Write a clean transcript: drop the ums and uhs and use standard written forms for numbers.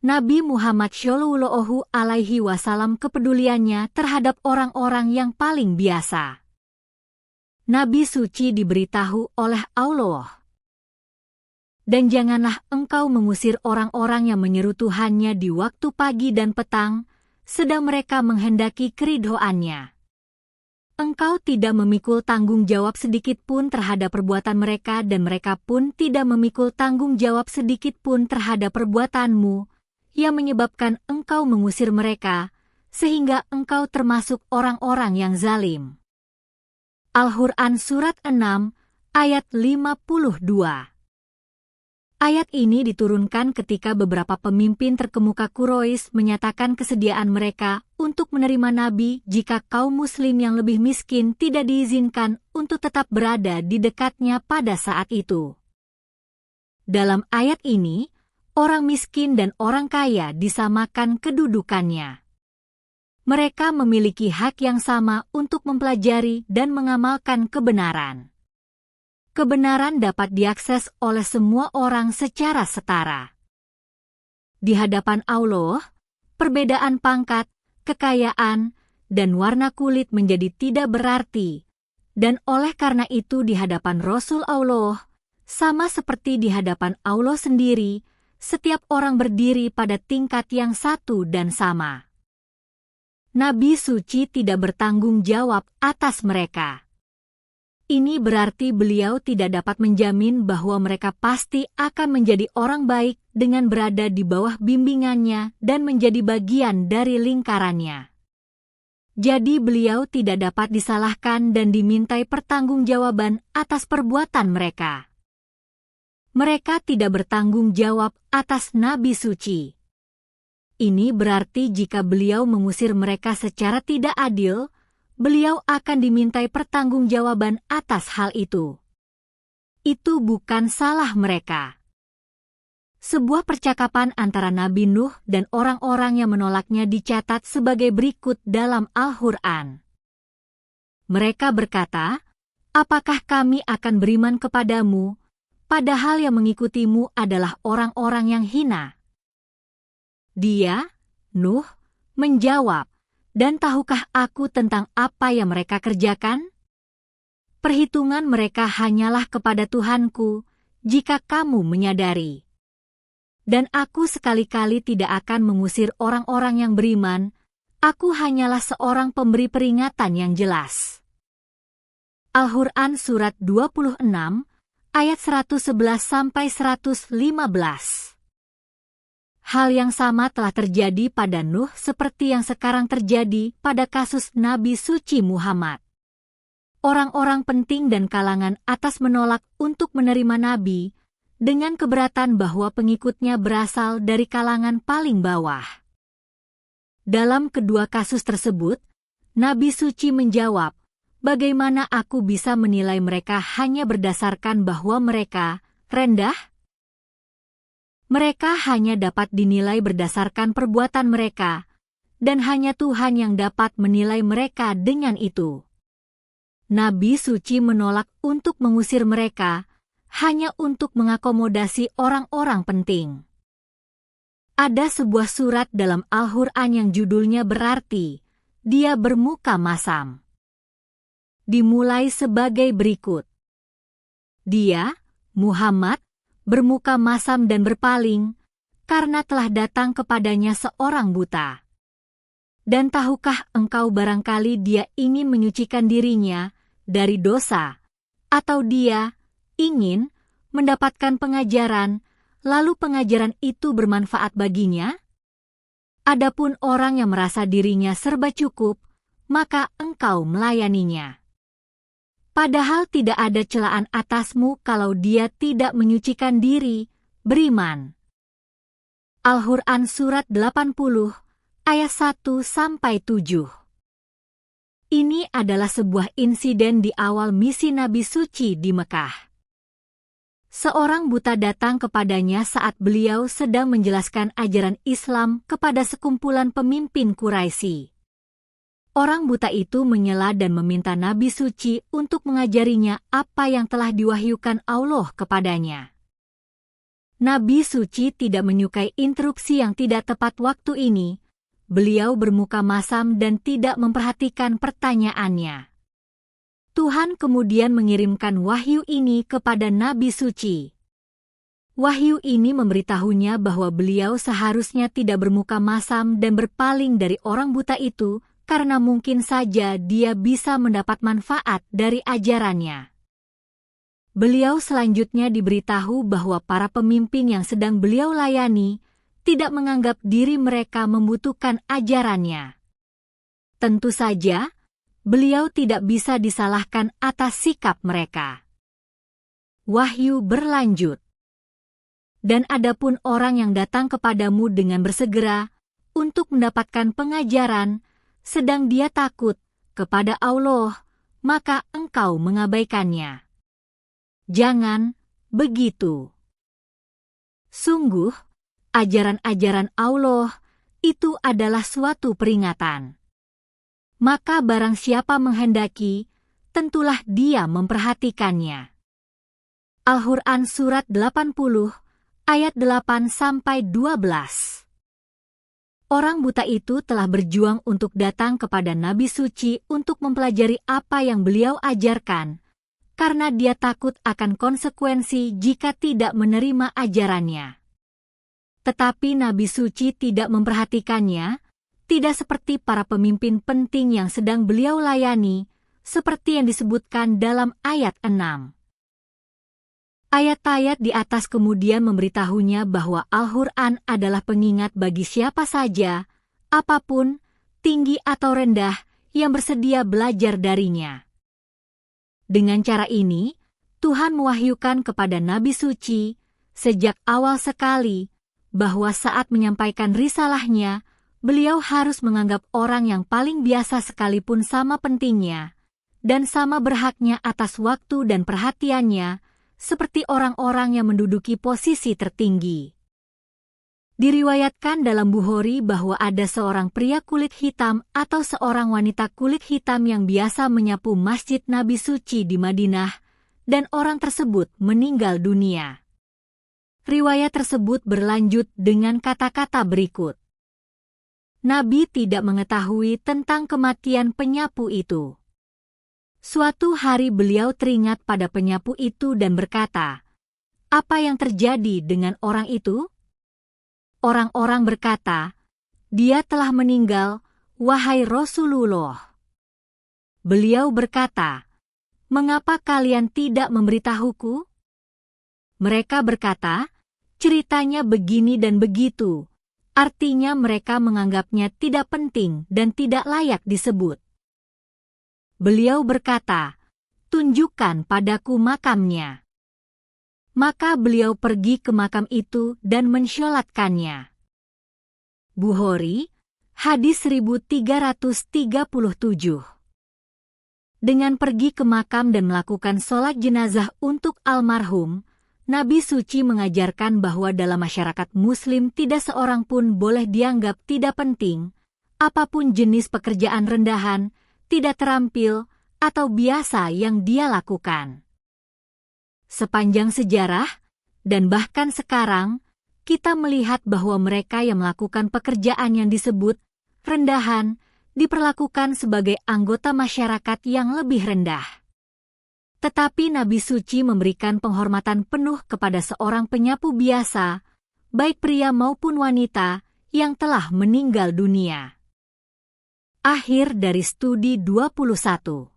Nabi Muhammad Shallallahu Alaihi Wasallam kepeduliannya terhadap orang-orang yang paling biasa. Nabi suci diberitahu oleh Allah. Dan janganlah engkau mengusir orang-orang yang menyeru Tuhannya di waktu pagi dan petang, sedang mereka menghendaki keridhoannya. Engkau tidak memikul tanggung jawab sedikit pun terhadap perbuatan mereka dan mereka pun tidak memikul tanggung jawab sedikit pun terhadap perbuatanmu, yang menyebabkan engkau mengusir mereka, sehingga engkau termasuk orang-orang yang zalim. Al-Quran Surat 6, ayat 52. Ayat ini diturunkan ketika beberapa pemimpin terkemuka Quraisy menyatakan kesediaan mereka untuk menerima Nabi jika kaum muslim yang lebih miskin tidak diizinkan untuk tetap berada di dekatnya pada saat itu. Dalam ayat ini, orang miskin dan orang kaya disamakan kedudukannya. Mereka memiliki hak yang sama untuk mempelajari dan mengamalkan kebenaran. Kebenaran dapat diakses oleh semua orang secara setara. Di hadapan Allah, perbedaan pangkat, kekayaan, dan warna kulit menjadi tidak berarti, dan oleh karena itu di hadapan Rasul Allah, sama seperti di hadapan Allah sendiri, setiap orang berdiri pada tingkat yang satu dan sama. Nabi suci tidak bertanggung jawab atas mereka. Ini berarti beliau tidak dapat menjamin bahwa mereka pasti akan menjadi orang baik dengan berada di bawah bimbingannya dan menjadi bagian dari lingkarannya. Jadi beliau tidak dapat disalahkan dan dimintai pertanggungjawaban atas perbuatan mereka. Mereka tidak bertanggung jawab atas Nabi suci. Ini berarti jika beliau mengusir mereka secara tidak adil, beliau akan dimintai pertanggungjawaban atas hal itu. Itu bukan salah mereka. Sebuah percakapan antara Nabi Nuh dan orang-orang yang menolaknya dicatat sebagai berikut dalam Al-Quran. Mereka berkata, "Apakah kami akan beriman kepadamu, padahal yang mengikutimu adalah orang-orang yang hina?" Dia, Nuh, menjawab, "Dan tahukah aku tentang apa yang mereka kerjakan? Perhitungan mereka hanyalah kepada Tuhanku, jika kamu menyadari. Dan aku sekali-kali tidak akan mengusir orang-orang yang beriman, aku hanyalah seorang pemberi peringatan yang jelas." Al-Quran Surat 26, ayat 111-115. Hal yang sama telah terjadi pada Nuh seperti yang sekarang terjadi pada kasus Nabi suci Muhammad. Orang-orang penting dan kalangan atas menolak untuk menerima Nabi dengan keberatan bahwa pengikutnya berasal dari kalangan paling bawah. Dalam kedua kasus tersebut, Nabi suci menjawab, "Bagaimana aku bisa menilai mereka hanya berdasarkan bahwa mereka rendah? Mereka hanya dapat dinilai berdasarkan perbuatan mereka, dan hanya Tuhan yang dapat menilai mereka dengan itu." Nabi suci menolak untuk mengusir mereka, hanya untuk mengakomodasi orang-orang penting. Ada sebuah surat dalam Al-Quran yang judulnya berarti, "Dia bermuka masam." Dimulai sebagai berikut. Dia, Muhammad, bermuka masam dan berpaling, karena telah datang kepadanya seorang buta. Dan tahukah engkau barangkali dia ingin menyucikan dirinya dari dosa, atau dia ingin mendapatkan pengajaran, lalu pengajaran itu bermanfaat baginya? Adapun orang yang merasa dirinya serba cukup, maka engkau melayaninya. Padahal tidak ada celaan atasmu kalau dia tidak menyucikan diri, beriman. Al-Quran Surat 80, ayat 1-7. Ini adalah sebuah insiden di awal misi Nabi suci di Mekah. Seorang buta datang kepadanya saat beliau sedang menjelaskan ajaran Islam kepada sekumpulan pemimpin Quraisy. Orang buta itu menyela dan meminta Nabi suci untuk mengajarinya apa yang telah diwahyukan Allah kepadanya. Nabi suci tidak menyukai interupsi yang tidak tepat waktu ini. Beliau bermuka masam dan tidak memperhatikan pertanyaannya. Tuhan kemudian mengirimkan wahyu ini kepada Nabi suci. Wahyu ini memberitahunya bahwa beliau seharusnya tidak bermuka masam dan berpaling dari orang buta itu, karena mungkin saja dia bisa mendapat manfaat dari ajarannya. Beliau selanjutnya diberitahu bahwa para pemimpin yang sedang beliau layani tidak menganggap diri mereka membutuhkan ajarannya. Tentu saja, beliau tidak bisa disalahkan atas sikap mereka. Wahyu berlanjut. Dan adapun orang yang datang kepadamu dengan bersegera untuk mendapatkan pengajaran, sedang dia takut kepada Allah, maka engkau mengabaikannya. Jangan begitu. Sungguh, ajaran-ajaran Allah itu adalah suatu peringatan. Maka barang siapa menghendaki, tentulah dia memperhatikannya. Al-Quran Surat 80, ayat 8-12. Orang buta itu telah berjuang untuk datang kepada Nabi Suci untuk mempelajari apa yang beliau ajarkan, karena dia takut akan konsekuensi jika tidak menerima ajarannya. Tetapi Nabi Suci tidak memperhatikannya, tidak seperti para pemimpin penting yang sedang beliau layani, seperti yang disebutkan dalam ayat 6. Ayat-ayat di atas kemudian memberitahunya bahwa Al-Quran adalah pengingat bagi siapa saja, apapun, tinggi atau rendah, yang bersedia belajar darinya. Dengan cara ini, Tuhan mewahyukan kepada Nabi Suci, sejak awal sekali, bahwa saat menyampaikan risalahnya, beliau harus menganggap orang yang paling biasa sekalipun sama pentingnya, dan sama berhaknya atas waktu dan perhatiannya, seperti orang-orang yang menduduki posisi tertinggi. Diriwayatkan dalam Bukhari bahwa ada seorang pria kulit hitam atau seorang wanita kulit hitam yang biasa menyapu Masjid Nabi Suci di Madinah, dan orang tersebut meninggal dunia. Riwayat tersebut berlanjut dengan kata-kata berikut. Nabi tidak mengetahui tentang kematian penyapu itu. Suatu hari beliau teringat pada penyapu itu dan berkata, "Apa yang terjadi dengan orang itu?" Orang-orang berkata, "Dia telah meninggal, wahai Rasulullah." Beliau berkata, "Mengapa kalian tidak memberitahuku?" Mereka berkata, "Ceritanya begini dan begitu." Artinya mereka menganggapnya tidak penting dan tidak layak disebut. Beliau berkata, "Tunjukkan padaku makamnya." Maka beliau pergi ke makam itu dan mensyolatkannya. Bukhari, hadis 1337. Dengan pergi ke makam dan melakukan sholat jenazah untuk almarhum, Nabi Suci mengajarkan bahwa dalam masyarakat Muslim tidak seorang pun boleh dianggap tidak penting, apapun jenis pekerjaan rendahan, tidak terampil, atau biasa yang dia lakukan. Sepanjang sejarah, dan bahkan sekarang, kita melihat bahwa mereka yang melakukan pekerjaan yang disebut rendahan diperlakukan sebagai anggota masyarakat yang lebih rendah. Tetapi Nabi Suci memberikan penghormatan penuh kepada seorang penyapu biasa, baik pria maupun wanita, yang telah meninggal dunia. Akhir dari studi 21.